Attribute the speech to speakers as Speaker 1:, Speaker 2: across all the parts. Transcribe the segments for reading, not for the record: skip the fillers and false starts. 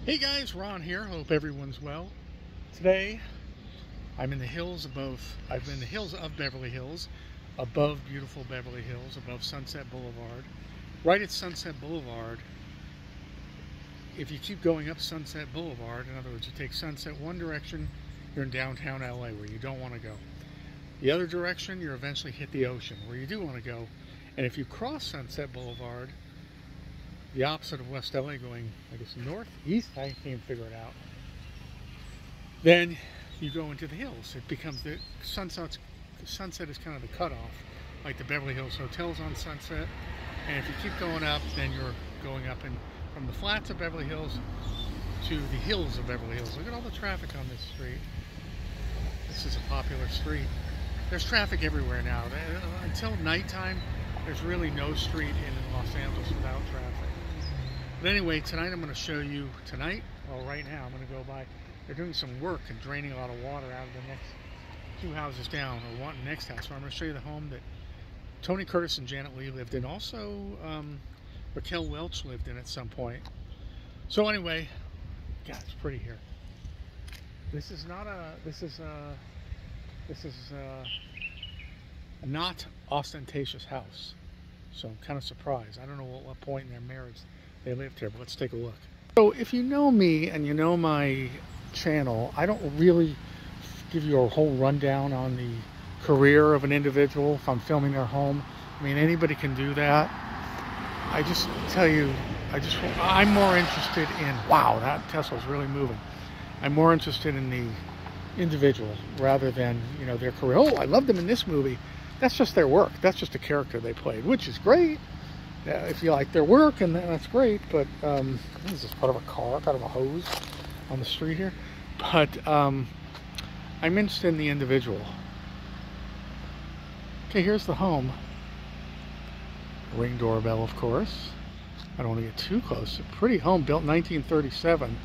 Speaker 1: Hey guys, Ron here. Hope everyone's well. Today, I'm in the hills of Beverly Hills, above beautiful Beverly Hills, above Sunset Boulevard. Right at Sunset Boulevard, if you keep going up Sunset Boulevard, in other words, you take Sunset one direction, you're in downtown LA where you don't want to go. The other direction, you eventually hit the ocean where you do want to go. And if you cross Sunset Boulevard, the opposite of West LA going, I guess, northeast, I can't figure it out, then you go into the hills. It becomes the sunset is kind of the cutoff, like the Beverly Hills hotels on Sunset. And if you keep going up, then you're going up from the flats of Beverly Hills to the hills of Beverly Hills. Look at all the traffic on this street. This is a popular street. There's traffic everywhere now. Until nighttime, there's really no street in Los Angeles without traffic. But anyway, tonight I'm going to show you, right now I'm going to go by, they're doing some work and draining a lot of water out of the next two houses down, or one next house. So I'm going to show you the home that Tony Curtis and Janet Leigh lived in. Also, Raquel Welch lived in at some point. So anyway, God, it's pretty here. This is a not ostentatious house. So I'm kind of surprised. I don't know what point in their marriage they lived here, but let's take a look. So if you know me and you know my channel, I don't really give you a whole rundown on the career of an individual if I'm filming their home. I mean, anybody can do that. I just tell you, I'm more interested in, wow, that Tesla's really moving. I'm more interested in the individual rather than, you know, their career. Oh, I loved them in this movie. That's just their work. That's just a character they played, which is great. If you like their work, and that's great, but this is part of a car, part of a hose on the street here. But I'm interested in the individual. Okay, here's the home. Ring doorbell, of course. I don't want to get too close. A pretty home, built in 1937.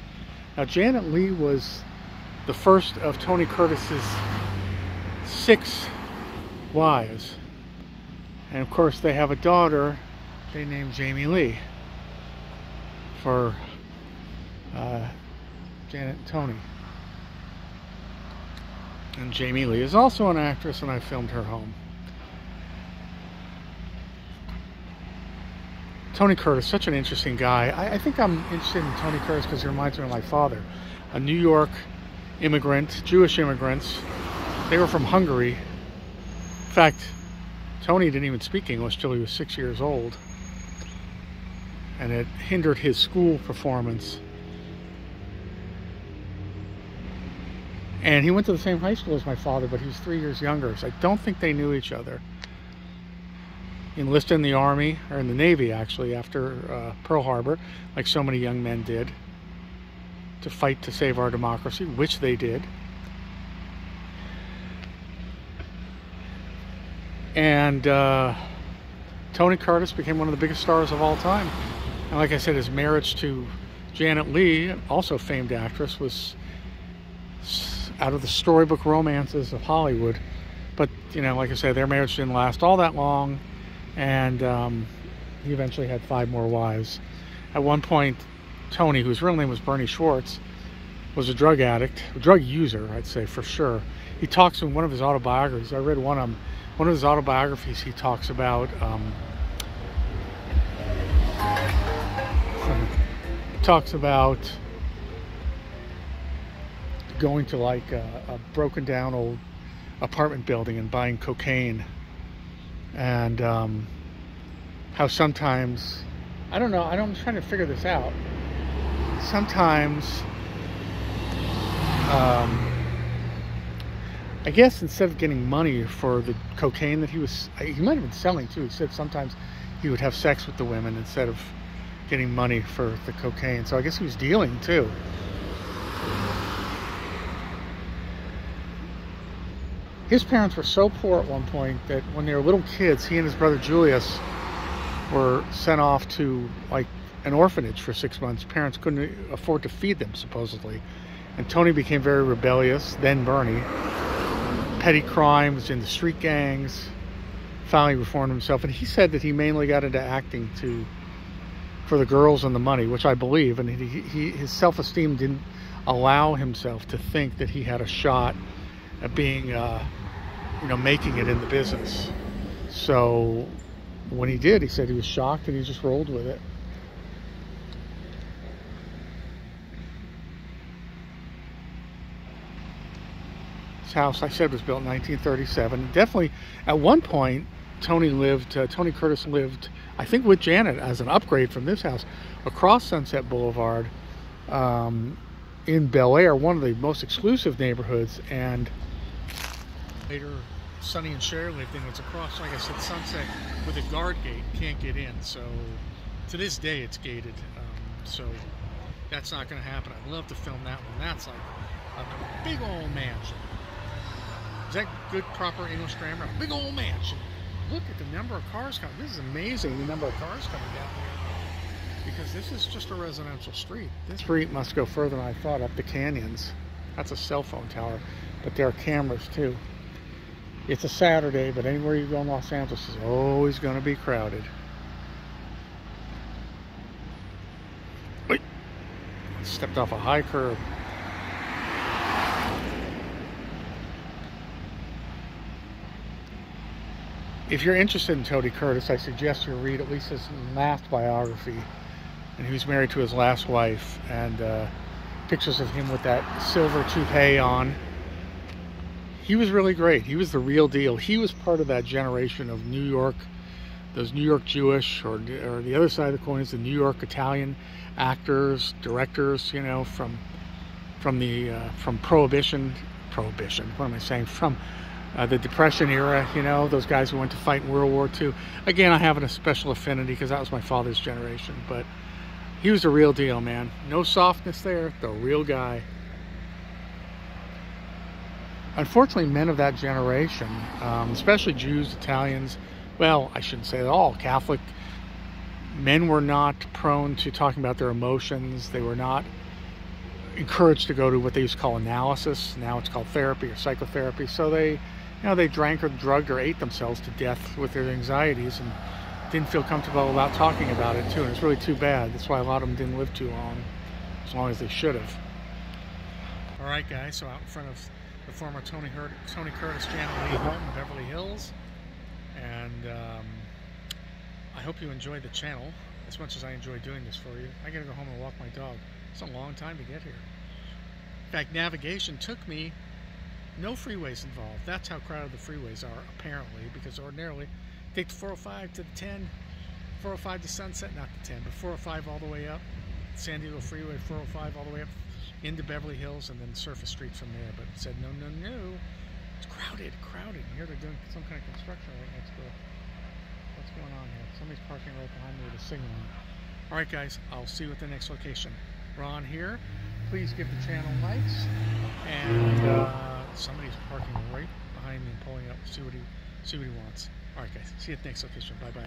Speaker 1: Now, Janet Leigh was the first of Tony Curtis's 6 wives. And of course, they have a daughter they named Jamie Lee for Janet and Tony. And Jamie Lee is also an actress, and I filmed her home. Tony Curtis, such an interesting guy. I think I'm interested in Tony Curtis because he reminds me of my father, a New York immigrant, Jewish immigrants. They were from Hungary. In fact, Tony didn't even speak English till he was 6 years old, and it hindered his school performance. And he went to the same high school as my father, but he was 3 years younger, so I don't think they knew each other. He enlisted in the Army, or in the Navy actually, after Pearl Harbor, like so many young men did, to fight to save our democracy, which they did. And Tony Curtis became one of the biggest stars of all time. And like I said, his marriage to Janet Leigh, also famed actress, was out of the storybook romances of Hollywood. But, you know, like I said, their marriage didn't last all that long. And he eventually had 5 more wives. At one point, Tony, whose real name was Bernie Schwartz, was a drug addict, a drug user, I'd say, for sure. He talks in one of his autobiographies. I read one of them. One of his autobiographies, he talks about going to like a broken down old apartment building and buying cocaine, and how sometimes, I don't know, I'm trying to figure this out. Sometimes I guess instead of getting money for the cocaine that he might have been selling too. He said sometimes he would have sex with the women instead of getting money for the cocaine. So I guess he was dealing too. His parents were so poor at one point that when they were little kids, he and his brother Julius were sent off to like an orphanage for 6 months. Parents couldn't afford to feed them, supposedly. And Tony became very rebellious, then Bernie. Petty crimes in the street gangs, finally reformed himself. And he said that he mainly got into acting to for the girls and the money, which I believe, and his self-esteem didn't allow himself to think that he had a shot at being, making it in the business. So when he did, he said he was shocked and he just rolled with it. This house, I said, was built in 1937. Definitely, at one point, Tony Curtis lived, I think, with Janet as an upgrade from this house across Sunset Boulevard in Bel Air, one of the most exclusive neighborhoods. And later, Sonny and Cher lived in. It's across, like I said, Sunset with a guard gate. Can't get in. So to this day, it's gated. So that's not going to happen. I'd love to film that one. That's like a big old mansion. Is that good, proper English grammar? A big old mansion. Look at the number of cars coming. This is amazing, the number of cars coming down here. Because this is just a residential street. This street must go further than I thought, up the canyons. That's a cell phone tower. But there are cameras too. It's a Saturday, but anywhere you go in Los Angeles is always going to be crowded. Wait. Stepped off a high curb. If you're interested in Tony Curtis, I suggest you read at least his last biography. And he was married to his last wife, and pictures of him with that silver toupee on. He was really great. He was the real deal. He was part of that generation of New York, those New York Jewish, or the other side of the coin is the New York Italian actors, directors, from Prohibition, what am I saying, from the Depression era, those guys who went to fight in World War II. Again, I have a special affinity because that was my father's generation, but he was the real deal, man. No softness there, the real guy. Unfortunately, men of that generation, especially Jews, Italians, well, I shouldn't say at all, Catholic, men were not prone to talking about their emotions. They were not encouraged to go to what they used to call analysis. Now it's called therapy or psychotherapy. So they drank or drugged or ate themselves to death with their anxieties and didn't feel comfortable about talking about it too. And it's really too bad. That's why a lot of them didn't live too long as they should have. All right, guys. So out in front of the former Tony Curtis Janet Leigh home in Beverly Hills, and I hope you enjoyed the channel as much as I enjoy doing this for you. I gotta go home and walk my dog. It's a long time to get here. In fact, navigation took me, no freeways involved. That's how crowded the freeways are, apparently, because ordinarily take the 405 to the 10, 405 to Sunset, not the 10, but 405 all the way up, San Diego Freeway, 405 all the way up into Beverly Hills, and then surface streets from there. But it said, no, it's crowded. Here they're doing some kind of construction right next door. What's going on here? Somebody's parking right behind me with a signal on. All right, guys, I'll see you at the next location. Ron here. Please give the channel likes. And somebody's parking right behind me and pulling up. See what he wants. All right, guys. See you at the next location. Bye-bye.